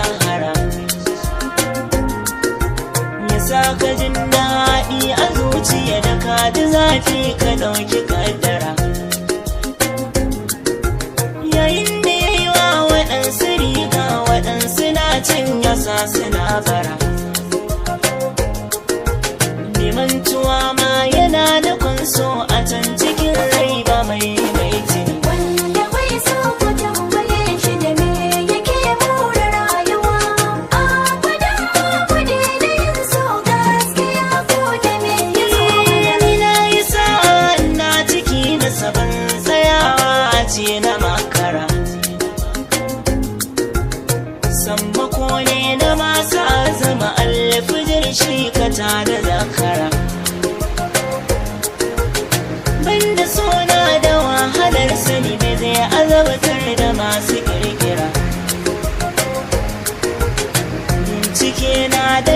shahara, ya sa ka jin daɗi a zuciya da ka ji zafi ka ɗauki kaddara. Yayin da ya yi wa waɗansu riga waɗansu na cin yasa suna bara, neman tuwa ma yana da kunso a can cikin rai ba mai maiti. Wanda bai so ku tambaye shi da me yake more rayuwa. A fadan ku daina yin so gaskiya ko da me ya so mana. Ni na yi sa'a na ciki na saban tsayawa a ce na makara, sammako ne na masu azama alfijir shi ka tada zakara. Banda suna da wahalar sani bai zai azabtar da masu kirkira. Bincike na da